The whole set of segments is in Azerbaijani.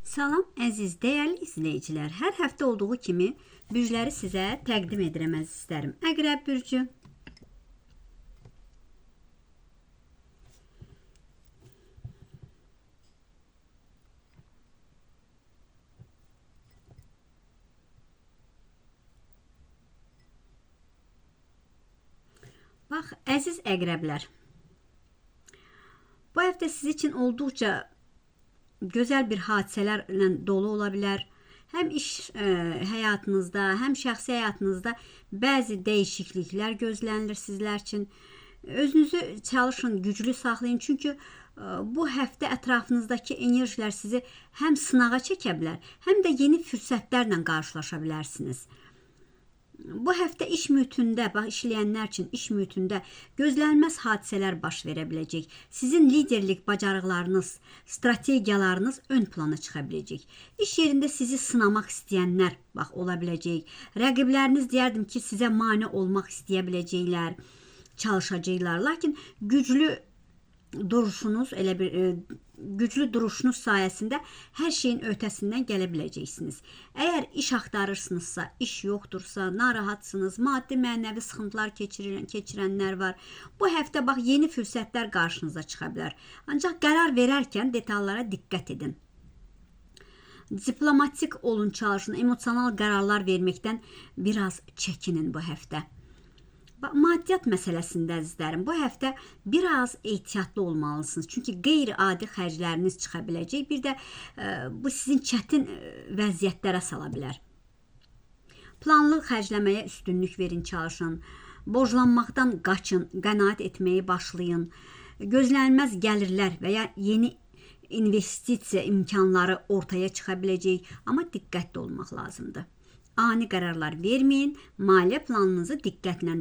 Salam əziz, dəyərli izləyicilər. Hər həftə olduğu kimi bürcləri sizə təqdim edirəm əzizlərim. Əqrəb bürcü. Bax, əziz əqrəblər. Bu həftə siz üçün olduqca gözəl bir hadisələrlə dolu ola bilər. Həm iş həyatınızda, həm şəxsi həyatınızda bəzi dəyişikliklər gözlənilir sizlər üçün. Özünüzü çalışın, güclü saxlayın. Çünki bu həftə ətrafınızdakı enerjilər sizi həm sınağa çəkə bilər, həm də yeni fürsətlərlə qarşılaşa bilərsiniz. Bu həftə iş mühitində, işləyənlər üçün iş mühitində gözlənilməz hadisələr baş verə biləcək. Sizin liderlik bacarıqlarınız, strategiyalarınız ön plana çıxa biləcək. İş yerində sizi sınamaq istəyənlər ola biləcək. Rəqibləriniz deyərdim ki, sizə mane olmaq istəyə biləcəklər, çalışacaqlar. Lakin güclü duruşunuz sayəsində hər şeyin ötəsindən gələ biləcəksiniz. Əgər iş axtarırsınızsa, iş yoxdursa, narahatsınız, maddi mənəvi sıxıntılar keçirənlər var. Bu həftə yeni fürsətlər qarşınıza çıxa bilər. Ancaq qərar verərkən detallara diqqət edin. Diplomatik olun, çalışın, emosional qərarlar verməkdən biraz çəkinin bu həftə. Maddiyyat məsələsində əzizlərim, bu həftə biraz ehtiyatlı olmalısınız. Çünki qeyri-adi xərcləriniz çıxa biləcək. Bir də bu sizin çətin vəziyyətlərə sala bilər. Planlı xərcləməyə üstünlük verin, çalışın. Borclanmaqdan qaçın, qənaət etməyi başlayın. Gözlənilməz gəlirlər və ya yeni investisiya imkanları ortaya çıxa biləcək. Amma diqqətli olmaq lazımdır. Ani qərarlar verməyin, maliyyə planınızı diqqətlə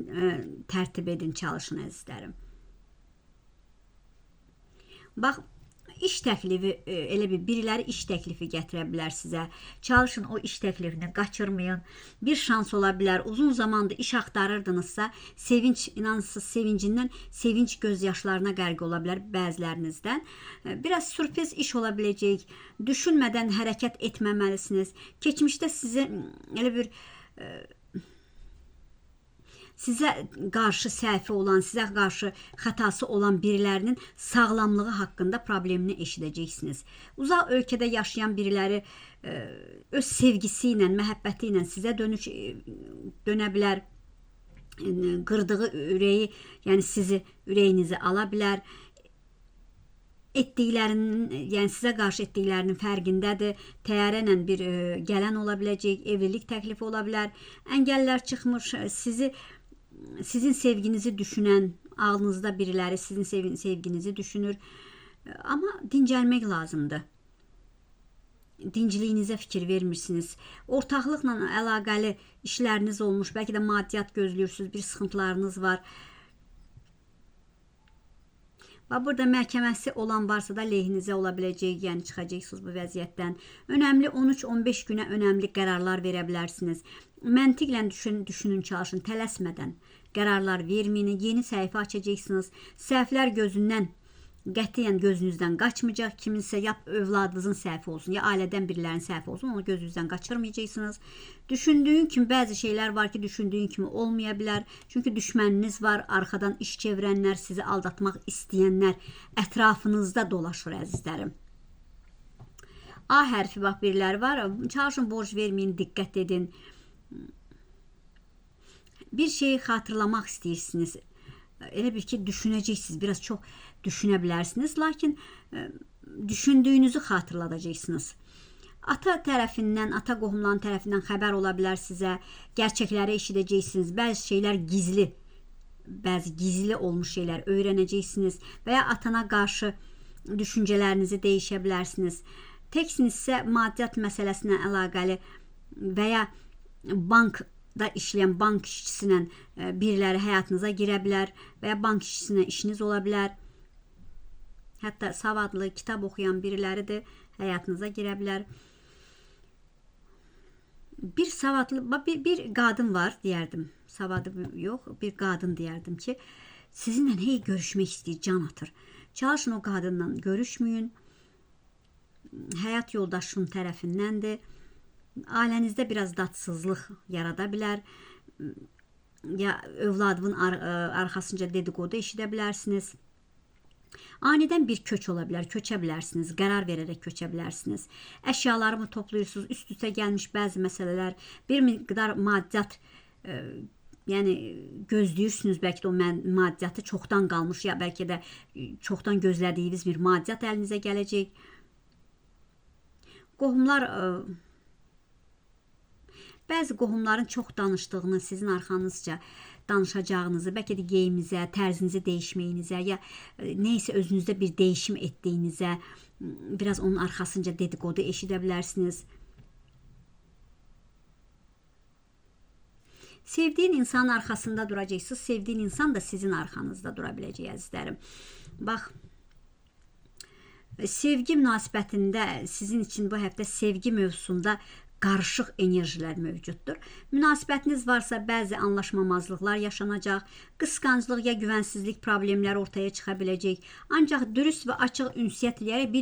tərtib edin, çalışın əzizlərim. Bax, iş təklifi, elə biriləri iş təklifi gətirə bilər sizə. Çalışın, o iş təklifini qaçırmayın. Bir şans ola bilər. Uzun zamandır iş axtarırdınızsa, inanırsınız, sevincindən sevinç gözyaşlarına qərq ola bilər bəzilərinizdən. Biraz sürpriz iş ola biləcək. Düşünmədən hərəkət etməməlisiniz. Keçmişdə sizə qarşı səhvi olan, sizə qarşı xətası olan birilərinin sağlamlığı haqqında problemini eşidəcəksiniz. Uzaq ölkədə yaşayan biriləri öz sevgisi ilə, məhəbbəti ilə sizə dönə bilər. Qırdığı ürəyi, yəni ürəyinizi ala bilər. Sizə qarşı etdiklərinin fərqindədir. Təyyarə ilə bir gələn ola biləcək, evlilik təklifi ola bilər. Əngəllər çıxmış, sizin sevginizi düşünən, ağlınızda biriləri sizin sevginizi düşünür. Amma dincəlmək lazımdır. Dincliyinizə fikir vermirsiniz. Ortaqlıqla əlaqəli işləriniz olmuş, bəlkə də maddiyyat gözləyirsiniz, bir sıxıntılarınız var. Burada məhkəməsi olan varsa da lehinizə ola biləcək, yəni çıxacaqsınız bu vəziyyətdən. Önəmli 13-15 günə önəmli qərarlar verə bilərsiniz. Məntiqlə düşünün, çalışın, tələsmədən qərarlar verməyin, yeni səhifə açacaqsınız. Səhvlər qətiyyən gözünüzdən qaçmayacaq. Kiminsə ya övladınızın səhvi olsun, ya ailədən birilərinin səhvi olsun, onu gözünüzdən qaçırmayacaqsınız. Düşündüyün kimi bəzi şeylər var ki, düşündüyün kimi olmaya bilər. Çünki düşməniniz var, arxadan iş çevirənlər, sizi aldatmaq istəyənlər ətrafınızda dolaşır əzizlərim. A hərfi biriləri var. Çalışın, borc verməyin, diqqət edin. Bir şeyi xatırlamaq istəyirsiniz. Elə bir ki, düşünəcəksiniz, biraz çox düşünə bilərsiniz, lakin düşündüyünüzü xatırladacaqsınız. Ata tərəfindən, ata qohumların tərəfindən xəbər ola bilər sizə, gerçəkləri eşidəcəksiniz, bəzi şeylər bəzi gizli olmuş şeylər öyrənəcəksiniz və ya atana qarşı düşüncələrinizi dəyişə bilərsiniz. Teksinizsə maddiyyat məsələsinə əlaqəli və ya bankda işləyən bank işçisinə biriləri həyatınıza girə bilər və ya bank işçisinə işiniz ola bilər. Hətta savadlı, kitab oxuyan biriləri də həyatınıza girə bilər. Bir qadın var, deyərdim. Savadı yox, bir qadın deyərdim ki, sizinlə görüşmək istəyir, can atır. Çalışın, o qadınla görüşməyin. həyat yoldaşın tərəfindəndir. Ailənizdə biraz dadsızlıq yarada bilər. Ya övladının arxasınca dedikodu eşidə bilərsiniz. Anidən bir köç ola bilər, köçə bilərsiniz, qərar verərək köçə bilərsiniz. Əşyalarımı toplayırsınız, üst-üstə gəlmiş bəzi məsələlər, bir miqdar maddiyyat, yəni gözləyirsiniz, bəlkə də o maddiyyatı çoxdan qalmış, ya bəlkə də çoxdan gözlədiyiniz bir maddiyyat əlinizə gələcək. Qohumlar, bəzi qohumların çox danışdığını, sizin arxanızca danışacağınızı, bəlkə də geyimizə, tərzinizi dəyişməyinizə, ya neysə özünüzdə bir dəyişim etdiyinizə, biraz onun arxasınca dedikodu eşidə bilərsiniz. Sevdiyin insanın arxasında duracaqsınız, sevdiyin insan da sizin arxanızda dura biləcək, əzizlərim. Bax, sevgi münasibətində sizin üçün bu həftə sevgi mövzusunda qarışıq enerjilər mövcuddur. Münasibətiniz varsa bəzi anlaşmamazlıqlar yaşanacaq, qısqanclıq ya güvənsizlik problemləri ortaya çıxa biləcək. Ancaq dürüst və açıq ünsiyyət eləyərək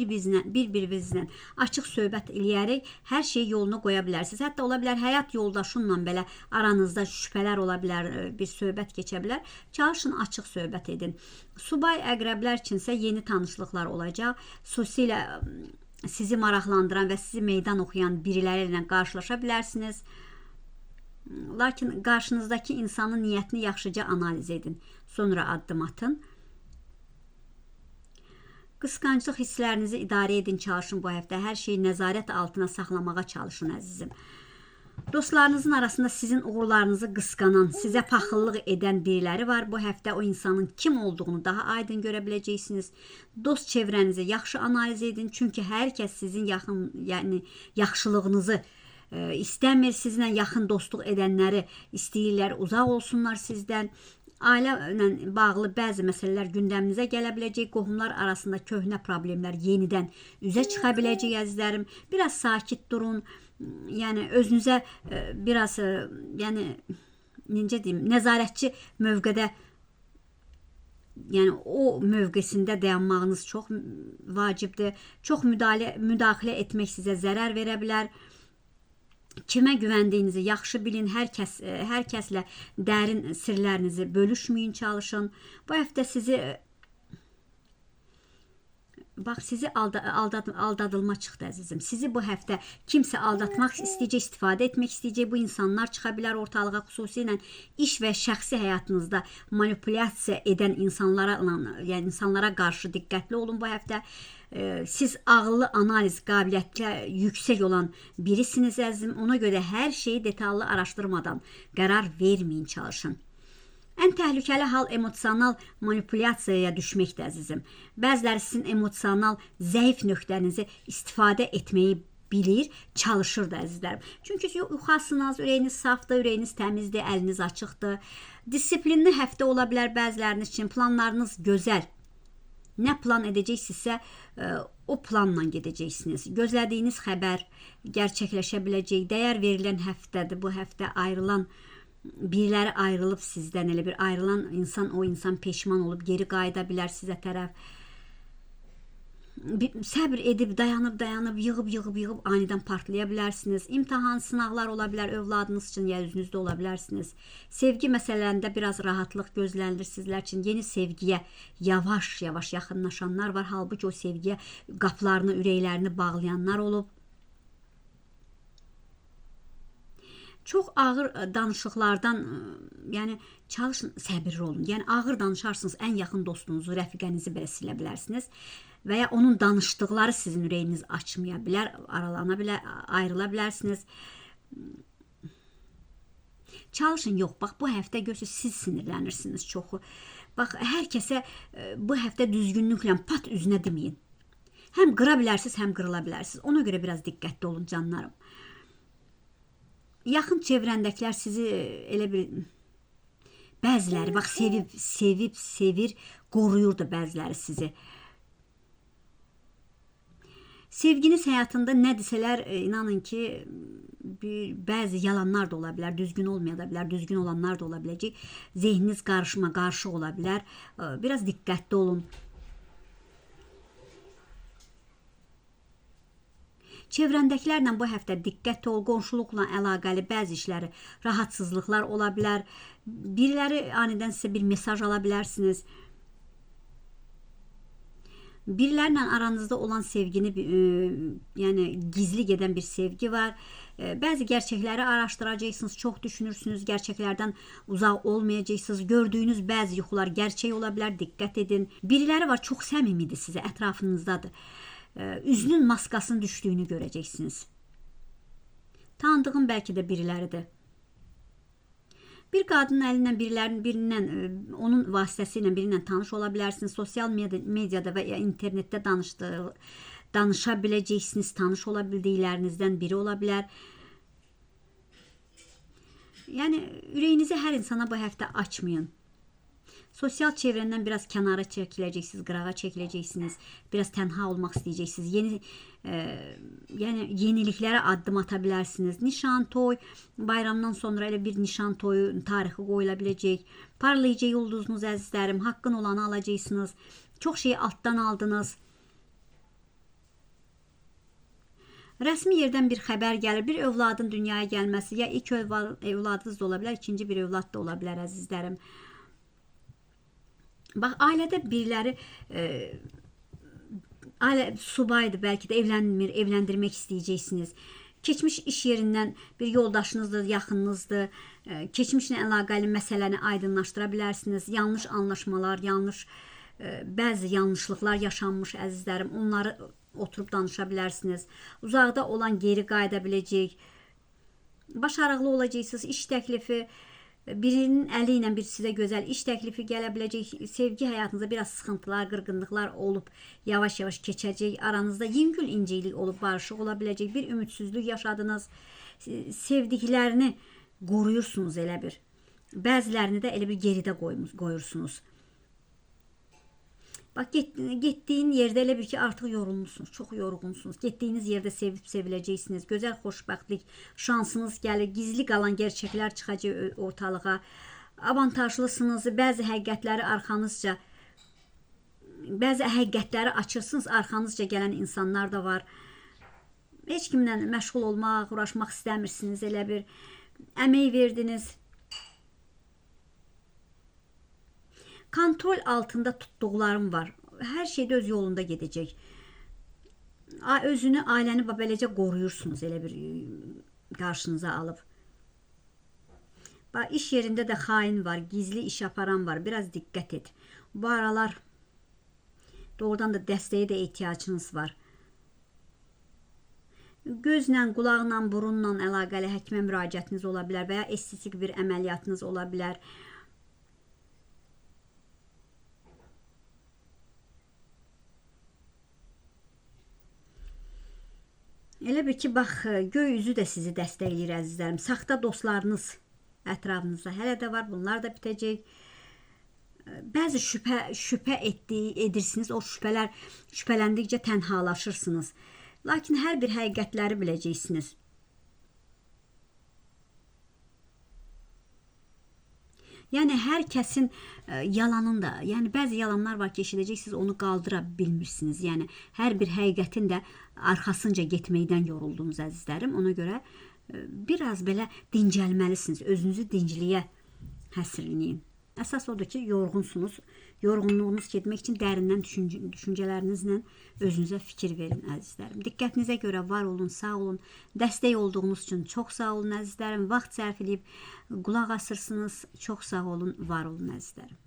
bir-birinizlə açıq söhbət eləyərək hər şeyi yoluna qoya bilərsiniz. Hətta ola bilər həyat yoldaşınla belə aranızda şübhələr ola bilər, bir söhbət keçə bilər. Çalışın açıq söhbət edin. Subay əqrəblər üçünsə yeni tanışlıqlar olacaq. Xüsusilə sizi maraqlandıran və sizi meydan oxuyan biriləri ilə qarşılaşa bilərsiniz. Lakin qarşınızdakı insanın niyyətini yaxşıca analiz edin. Sonra addım atın. Qısqanclıq hisslərinizi idarə edin, çalışın bu həftə. Hər şeyi nəzarət altına saxlamağa çalışın, əzizim. Dostlarınızın arasında sizin uğurlarınızı qısqanan, sizə paxıllıq edən biriləri var. Bu həftə o insanın kim olduğunu daha aydın görə biləcəksiniz. Dost çevrənizi yaxşı analiz edin. Çünki hər kəs sizin yaxşılığınızı istəmir. Sizinlə yaxın dostluq edənləri istəyirlər, uzaq olsunlar sizdən. Ailə ilə bağlı bəzi məsələlər gündəminizə gələ biləcək. Qohumlar arasında köhnə problemlər yenidən üzə çıxa biləcək, əzizlərim. Biraz sakit durun. Yəni özünüzə biraz necə deyim, nəzarətçi mövqedə, yəni o mövqesində dayanmağınız çox vacibdir. Çox müdaxilə etmək sizə zərər verə bilər. Kimə güvəndiyinizi yaxşı bilin. Hər kəslə dərin sirlərinizi bölüşməyin, çalışın. Bu həftə sizi aldadılma çıxdı, əzizim. Sizi bu həftə kimsə aldatmaq istəyəcək, istifadə etmək istəyəcək. Bu insanlar çıxa bilər ortalığa, xüsusilə iş və şəxsi həyatınızda manipulyasiya edən insanlara qarşı diqqətli olun bu həftə. Siz ağıllı analiz qabiliyyətlə yüksək olan birisiniz, əzizim. Ona görə hər şeyi detallı araşdırmadan qərar verməyin, çalışın. Ən təhlükəli hal emosional manipulyasiyaya düşməkdir, əzizim. Bəziləri sizin emosional zəif nöqtənizi istifadə etməyi bilir, çalışır da, əzizlərim. Çünki yuxasınız, ürəyiniz safdır, ürəyiniz təmizdir, əliniz açıqdır. Disiplinli həftə ola bilər bəziləriniz üçün, planlarınız gözəl. Nə plan edəcəksinizsə, o planla gedəcəksiniz. Gözlədiyiniz xəbər gerçəkləşə biləcək. Dəyər verilən həftədir. Bu həftə biriləri ayrılıb sizdən, elə bir ayrılan insan, o insan peşman olub geri qayıda bilər sizə tərəf. Səbr edib, dayanıb, yığıb anidən partlaya bilərsiniz. İmtahan, sınaqlar ola bilər övladınız üçün, ya özünüzdə ola bilərsiniz. Sevgi məsələlərində biraz rahatlıq gözlənilir sizlər üçün. Yeni sevgiyə yavaş-yavaş yaxınlaşanlar var. Halbuki o sevgiyə qapılarını, ürəklərini bağlayanlar olub. Çox ağır danışıqlardan, yəni çalışın, səbirli olun. Yəni ağır danışarsınız, ən yaxın dostunuzu, rəfiqənizi belə silə bilərsiniz və ya onun danışdıqları sizin ürəyiniz açmaya bilər, aralana bilər, ayrıla bilərsiniz. Çalışın, yox, bax bu həftə görürsünüz, siz sinirlənirsiniz çoxu. Bax, hər kəsə bu həftə düzgünlüklə pat üzünə deməyin. Həm qıra bilərsiniz, həm qırıla bilərsiniz. Ona görə biraz diqqətli olun, canlarım. Yaxın çevrəndəkilər sizi elə bir bəziləri, bax sevir, qoruyur da bəziləri sizi. Sevginiz həyatında nə desələr, inanın ki, bəzi yalanlar da ola bilər, düzgün olmaya da bilər, düzgün olanlar da ola biləcək. Zehniniz qarışıq ola bilər. Biraz diqqətli olun. Çevrəndəkilərlə bu həftə diqqətli ol. Qonşuluqla əlaqəli bəzi işləri, rahatsızlıqlar ola bilər. Biriləri anidən sizə bir mesaj ala bilərsiniz. Birilərlə aranızda olan sevgini, yəni gizli gedən bir sevgi var. Bəzi gerçəkləri araşdıracaqsınız, çox düşünürsünüz, gerçəklərdən uzaq olmayacaqsınız. Gördüyünüz bəzi yuxular gerçək ola bilər, diqqət edin. Biriləri var, çox səmimidir sizə, ətrafınızdadır. Üzünün maskasının düşdüyünü görəcəksiniz. Tanıdığım bəlkə də biriləridir. Bir qadının əlindən birindən, onun vasitəsilə birindən tanış ola bilərsiniz. Sosial mediada və ya internetdə danışa biləcəksiniz. Tanış ola bildiklərinizdən biri ola bilər. Yəni, ürəyinizi hər insana bu həftə açmayın. Sosial çevrəndən biraz kənara çəkiləcəksiniz, qırağa çəkiləcəksiniz. Biraz tənha olmaq istəyəcəksiniz. Yəni yeniliklərə addım ata bilərsiniz. Nişan, toy, bayramdan sonra elə bir nişan toyu tarixi qoyula biləcək. Parlayıcı ulduzunuz əzizlərim, haqqın olanı alacaqsınız. Çox şeyi altdan aldınız. Rəsmi yerdən bir xəbər gəlir, bir övladın dünyaya gəlməsi, ya ilk övladınız da ola bilər, ikinci bir övlad da ola bilər əzizlərim. Bax, ailədə biriləri ailə subaydır, bəlkə də evləndirmək istəyəcəksiniz. Keçmiş iş yerindən bir yoldaşınızdır, yaxınınızdır. Keçmişlə əlaqəli məsələni aydınlaşdıra bilərsiniz. Yanlış anlaşmalar, bəzi yanlışlıqlar yaşanmış əzizlərim. Onları oturub danışa bilərsiniz. Uzaqda olan geri qayıda biləcək. Başarılı olacaqsınız. İş təklifi, birinin əli ilə bir sizə gözəl iş təklifi gələ biləcək. Sevgi həyatınızda biraz sıxıntılar, qırğınlıqlar olub, yavaş-yavaş keçəcək. Aranızda yüngül inciklik olub, barışıq ola biləcək. Bir ümidsizlik yaşadınız. Sevdiklərini qoruyursunuz elə bir. Bəzilərini də elə bir geridə qoyursunuz. Bax, getdiyin yerdə elə bir ki, artıq yorulmuşsunuz, çox yorğunsunuz. Getdiyiniz yerdə sevib seviləcəksiniz. Gözəl xoşbəxtlik, şansınız gəlir. Gizli qalan gerçəklər çıxacaq ortalığa. Avantajlısınız. Bəzi həqiqətləri açırsınız. Arxanızca gələn insanlar da var. Heç kimlə məşğul olmaq, uğraşmaq istəmirsiniz. Elə bir əmək verdiniz. Kontrol altında tutduqlarım var. Hər şeydə öz yolunda gedəcək. Özünü, ailəni beləcə qoruyursunuz, elə bir qarşınıza alıb. Bax, iş yerində də xain var, gizli iş aparan var. Biraz diqqət et. Bu aralar doğrudan da dəstəyə də ehtiyacınız var. Gözlə, qulaqla, burunla əlaqəli həkimə müraciətiniz ola bilər və ya estetik bir əməliyyatınız ola bilər. Elə bir ki, bax, göy üzü də sizi dəstəkləyir əzizlərim. Saxta dostlarınız ətrafınızda hələ də var, bunlar da bitəcək. Bəzi şübhə edirsiniz, o şübhələndikcə tənhalaşırsınız. Lakin hər bir həqiqətləri biləcəksiniz. Yəni, hər kəsin yalanın da, yəni bəzi yalanlar var ki, eşidəcəksiniz, onu qaldıra bilmirsiniz. Yəni, hər bir həqiqətin də arxasınca getməkdən yoruldunuz əzizlərim. Ona görə biraz belə dincəlməlisiniz, özünüzü dincliyə həsrləyin. Əsas odur ki, yorğunsunuz. Yorğunluğunuz getmək üçün dərindən düşüncələrinizlə özünüzə fikir verin əzizlərim. Diqqətinizə görə var olun, sağ olun. Dəstək olduğunuz üçün çox sağ olun əzizlərim. Vaxt sərf edib qulaq asırsınız. Çox sağ olun, var olun əzizlərim.